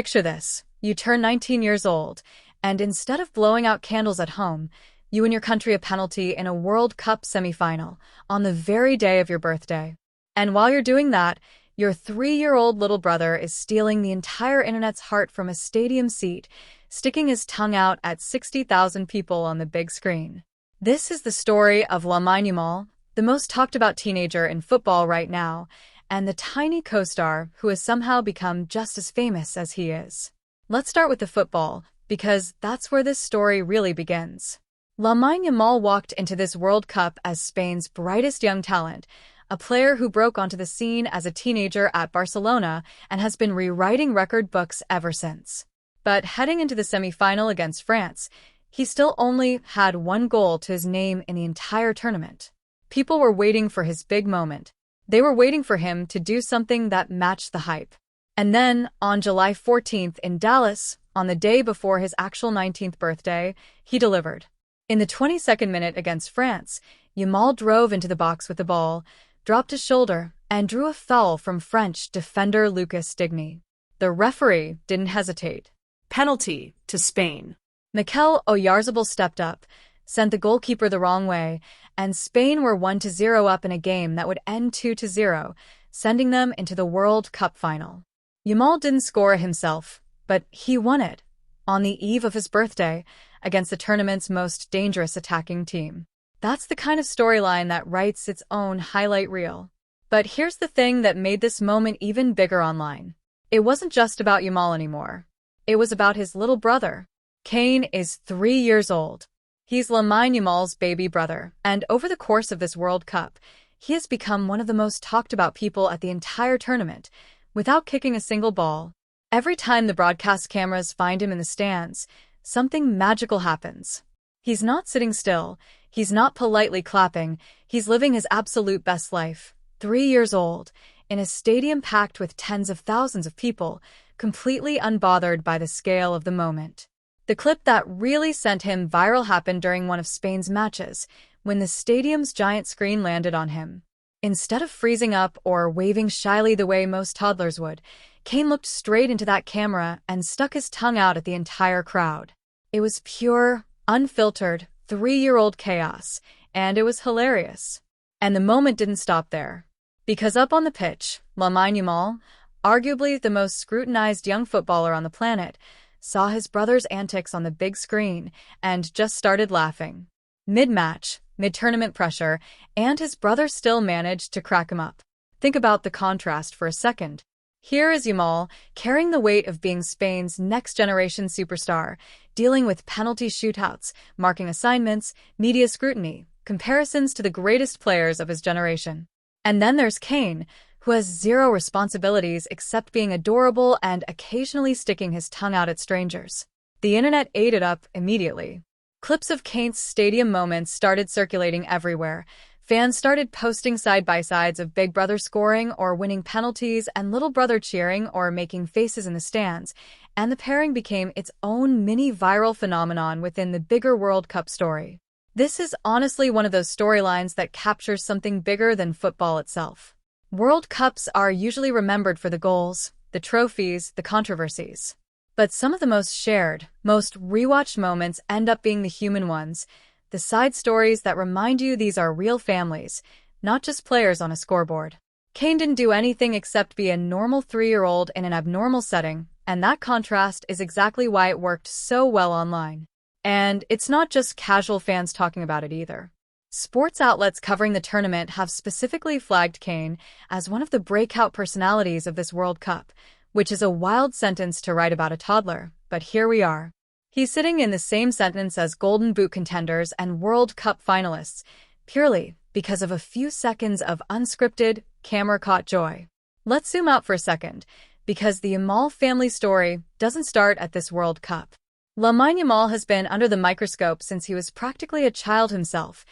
Picture this. You turn 19 years old, and instead of blowing out candles at home, you win your country a penalty in a World Cup semifinal on the very day of your birthday. And while you're doing that, your 3-year-old little brother is stealing the entire internet's heart from a stadium seat, sticking his tongue out at 60,000 people on the big screen. This is the story of Lamine Yamal, the most talked about teenager in football right now, and the tiny co-star who has somehow become just as famous as he is. Let's start with the football, because that's where this story really begins. Lamine Yamal walked into this World Cup as Spain's brightest young talent, a player who broke onto the scene as a teenager at Barcelona and has been rewriting record books ever since. But heading into the semi-final against France, he still only had one goal to his name in the entire tournament. People were waiting for his big moment. They were waiting for him to do something that matched the hype. And then, on July 14th in Dallas, on the day before his actual 19th birthday, he delivered. In the 22nd minute against France, Yamal drove into the box with the ball, dropped his shoulder, and drew a foul from French defender Lucas Digne. The referee didn't hesitate. Penalty to Spain. Mikel Oyarzabal stepped up, sent the goalkeeper the wrong way, and Spain were 1-0 up in a game that would end 2-0, sending them into the World Cup final. Yamal didn't score himself, but he won it, on the eve of his birthday, against the tournament's most dangerous attacking team. That's the kind of storyline that writes its own highlight reel. But here's the thing that made this moment even bigger online. It wasn't just about Yamal anymore. It was about his little brother. Kane is 3 years old. He's Lamine Yamal's baby brother, and over the course of this World Cup, he has become one of the most talked about people at the entire tournament, without kicking a single ball. Every time the broadcast cameras find him in the stands, something magical happens. He's not sitting still, he's not politely clapping, he's living his absolute best life. 3 years old, in a stadium packed with tens of thousands of people, completely unbothered by the scale of the moment. The clip that really sent him viral happened during one of Spain's matches, when the stadium's giant screen landed on him. Instead of freezing up or waving shyly the way most toddlers would, Kane looked straight into that camera and stuck his tongue out at the entire crowd. It was pure, unfiltered, 3-year-old chaos, and it was hilarious. And the moment didn't stop there. Because up on the pitch, Lamine Yamal, arguably the most scrutinized young footballer on the planet, saw his brother's antics on the big screen and just started laughing. Mid-match, mid-tournament pressure, and his brother still managed to crack him up. Think about the contrast for a second. Here is Yamal, carrying the weight of being Spain's next-generation superstar, dealing with penalty shootouts, marking assignments, media scrutiny, comparisons to the greatest players of his generation. And then there's Kane, who has zero responsibilities except being adorable and occasionally sticking his tongue out at strangers. The internet ate it up immediately. Clips of Kane's stadium moments started circulating everywhere. Fans started posting side-by-sides of Big Brother scoring or winning penalties and Little Brother cheering or making faces in the stands, and the pairing became its own mini-viral phenomenon within the bigger World Cup story. This is honestly one of those storylines that captures something bigger than football itself. World Cups are usually remembered for the goals, the trophies, the controversies. But some of the most shared, most rewatched moments end up being the human ones, the side stories that remind you these are real families, not just players on a scoreboard. Kane didn't do anything except be a normal 3-year-old in an abnormal setting, and that contrast is exactly why it worked so well online. And it's not just casual fans talking about it either. Sports outlets covering the tournament have specifically flagged Kane as one of the breakout personalities of this World Cup, which is a wild sentence to write about a toddler, but here we are. He's sitting in the same sentence as Golden Boot contenders and World Cup finalists, purely because of a few seconds of unscripted, camera-caught joy. Let's zoom out for a second, because the Yamal family story doesn't start at this World Cup. Lamine Yamal has been under the microscope since he was practically a child himself,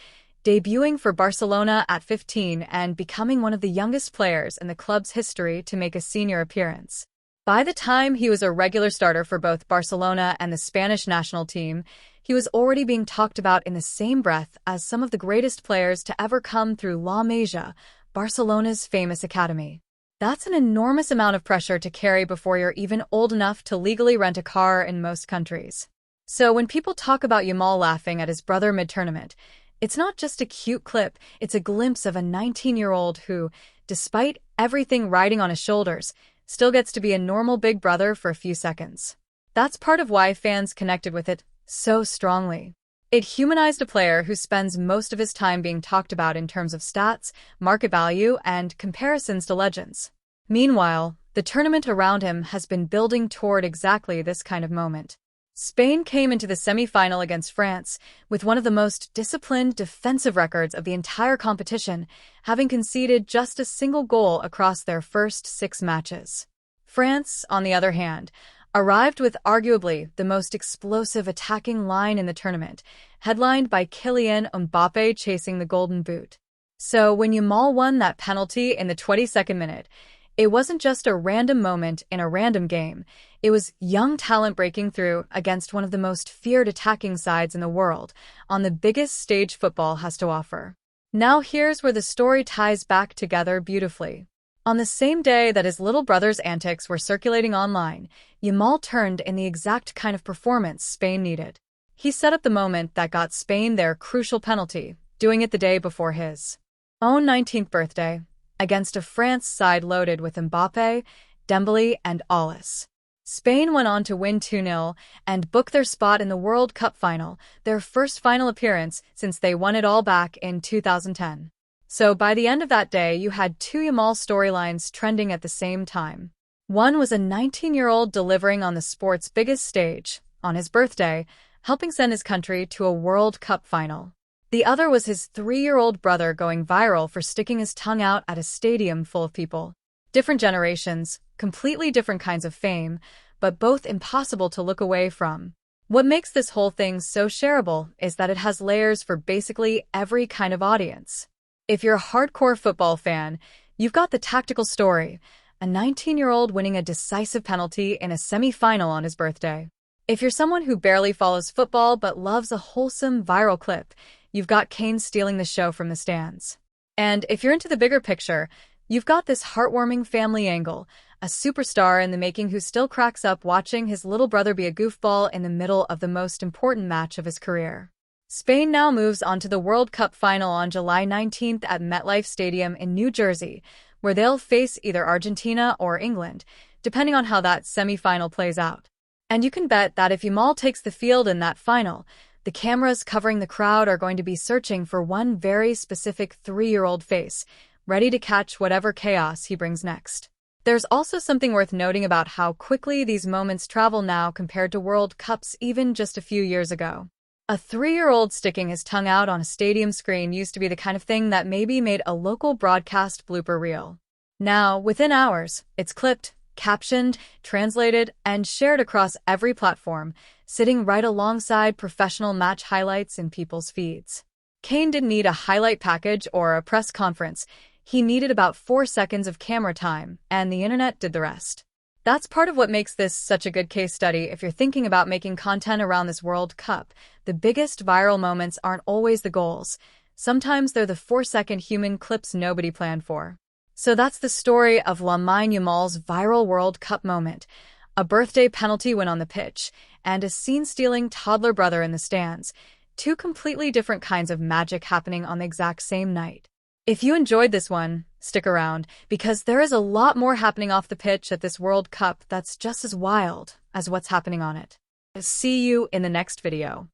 debuting for Barcelona at 15 and becoming one of the youngest players in the club's history to make a senior appearance. By the time he was a regular starter for both Barcelona and the Spanish national team, he was already being talked about in the same breath as some of the greatest players to ever come through La Masia, Barcelona's famous academy. That's an enormous amount of pressure to carry before you're even old enough to legally rent a car in most countries. So when people talk about Yamal laughing at his brother mid-tournament, it's not just a cute clip, it's a glimpse of a 19-year-old who, despite everything riding on his shoulders, still gets to be a normal big brother for a few seconds. That's part of why fans connected with it so strongly. It humanized a player who spends most of his time being talked about in terms of stats, market value, and comparisons to legends. Meanwhile, the tournament around him has been building toward exactly this kind of moment. Spain came into the semi-final against France with one of the most disciplined defensive records of the entire competition, having conceded just a single goal across their first 6 matches. France, on the other hand, arrived with arguably the most explosive attacking line in the tournament, headlined by Kylian Mbappé chasing the Golden Boot. So when Yamal won that penalty in the 22nd minute, it wasn't just a random moment in a random game. It was young talent breaking through against one of the most feared attacking sides in the world, on the biggest stage football has to offer. Now here's where the story ties back together beautifully. On the same day that his little brother's antics were circulating online, Yamal turned in the exact kind of performance Spain needed. He set up the moment that got Spain their crucial penalty, doing it the day before his own 19th birthday, against a France side loaded with Mbappé, Dembélé, and Ollis. Spain went on to win 2-0 and book their spot in the World Cup final, their first final appearance since they won it all back in 2010. So by the end of that day, you had 2 Yamal storylines trending at the same time. One was a 19-year-old delivering on the sport's biggest stage, on his birthday, helping send his country to a World Cup final. The other was his 3-year-old brother going viral for sticking his tongue out at a stadium full of people. Different generations, completely different kinds of fame, but both impossible to look away from. What makes this whole thing so shareable is that it has layers for basically every kind of audience. If you're a hardcore football fan, you've got the tactical story, a 19-year-old winning a decisive penalty in a semi-final on his birthday. If you're someone who barely follows football but loves a wholesome viral clip, you've got Kane stealing the show from the stands. And if you're into the bigger picture, you've got this heartwarming family angle, a superstar in the making who still cracks up watching his little brother be a goofball in the middle of the most important match of his career. Spain now moves on to the World Cup final on July 19th at MetLife Stadium in New Jersey, where they'll face either Argentina or England, depending on how that semi-final plays out. And you can bet that if Yamal takes the field in that final, the cameras covering the crowd are going to be searching for one very specific 3-year-old face, ready to catch whatever chaos he brings next. There's also something worth noting about how quickly these moments travel now compared to World Cups even just a few years ago. A 3-year-old sticking his tongue out on a stadium screen used to be the kind of thing that maybe made a local broadcast blooper reel. Now, within hours, it's clipped, captioned, translated, and shared across every platform, sitting right alongside professional match highlights in people's feeds. Kane didn't need a highlight package or a press conference. He needed about 4 seconds of camera time, and the internet did the rest. That's part of what makes this such a good case study if you're thinking about making content around this World Cup. The biggest viral moments aren't always the goals. Sometimes they're the 4-second human clips nobody planned for. So that's the story of Lamine Yamal's viral World Cup moment, a birthday penalty win on the pitch, and a scene-stealing toddler brother in the stands, 2 completely different kinds of magic happening on the exact same night. If you enjoyed this one, stick around, because there is a lot more happening off the pitch at this World Cup that's just as wild as what's happening on it. See you in the next video.